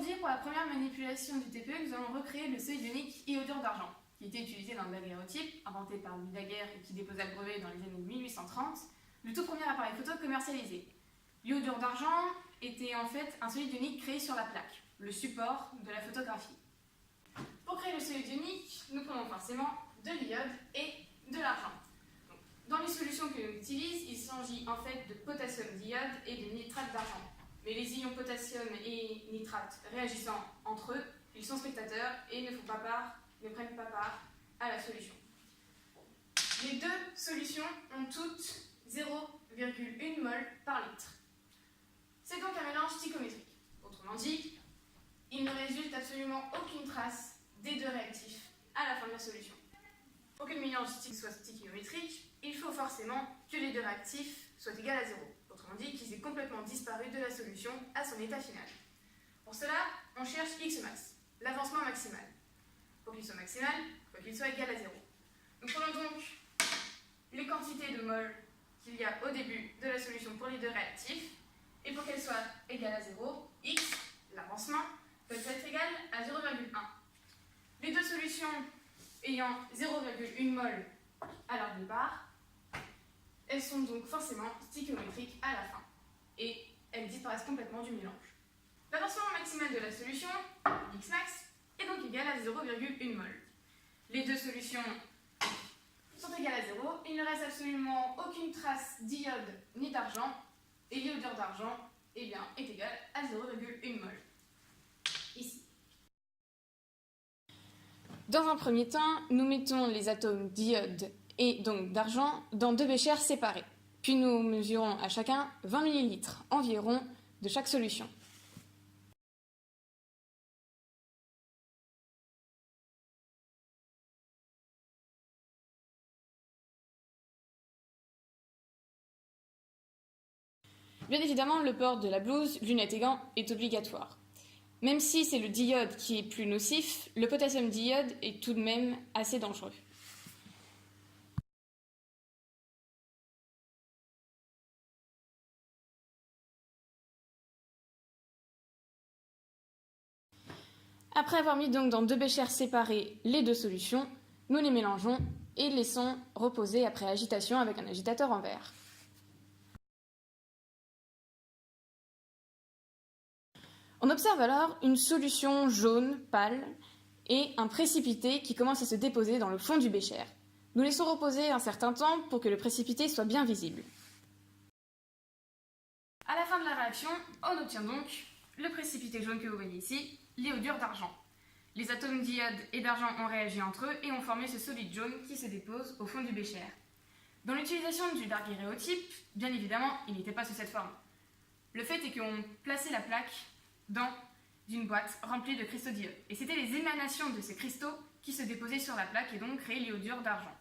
Aujourd'hui, pour la première manipulation du TPE, nous allons recréer le seuil ionique iodure d'argent, qui était utilisé dans le daguerréotype, inventé par Louis Daguerre et qui déposa le brevet dans les années 1830, le tout premier appareil photo commercialisé. L'iodure d'argent était en fait un solide ionique créé sur la plaque, le support de la photographie. Pour créer le solide ionique, nous prenons forcément de l'iode et de l'argent. Dans les solutions que l'on utilise, il s'agit en fait de potassium d'iode et de nitrate d'argent. Mais les ions potassium et nitrate réagissant entre eux, ils sont spectateurs et ne prennent pas part à la solution. Les deux solutions ont toutes 0,1 mol par litre. C'est donc un mélange stickométrique. Autrement dit, il ne résulte absolument aucune trace des deux réactifs à la fin de la solution. Pour que le mélange soit stickométrique, il faut forcément que les deux réactifs soient égaux à 0. Autrement dit, qu'ils aient complètement disparu de la solution à son état final. Pour cela, on cherche Xmax, l'avancement maximal. Pour qu'il soit maximal, il faut qu'il soit égal à 0. Nous prenons donc les quantités de mol qu'il y a au début de la solution pour les deux réactifs, et pour qu'elles soient égales à 0, X, l'avancement, peut être égal à 0,1. Les deux solutions ayant 0,1 mol à leur départ, elles sont donc forcément stickométriques à la fin, et elles disparaissent complètement du mélange. L'avancement maximal de la solution, Xmax, est donc égal à 0,1 mol. Les deux solutions sont égales à 0, il ne reste absolument aucune trace d'iode ni d'argent, et l'iodure d'argent est égal à 0,1 mol. Ici. Dans un premier temps, nous mettons les atomes d'iode et donc d'argent dans deux béchers séparés. Puis nous mesurons à chacun 20 ml environ de chaque solution. Bien évidemment, le port de la blouse, lunettes et gants est obligatoire. Même si c'est le diode qui est plus nocif, le potassium d'iode est tout de même assez dangereux. Après avoir mis donc dans deux béchers séparés les deux solutions, nous les mélangeons et laissons reposer après agitation avec un agitateur en verre. On observe alors une solution jaune pâle et un précipité qui commence à se déposer dans le fond du bécher. Nous laissons reposer un certain temps pour que le précipité soit bien visible. À la fin de la réaction, on obtient donc le précipité jaune que vous voyez ici, l'iodure d'argent. Les atomes d'iode et d'argent ont réagi entre eux et ont formé ce solide jaune qui se dépose au fond du bécher. Dans l'utilisation du daguerréotype, bien évidemment, il n'était pas sous cette forme. Le fait est qu'on plaçait la plaque dans une boîte remplie de cristaux d'iode. Et c'était les émanations de ces cristaux qui se déposaient sur la plaque et donc créaient l'iodure d'argent.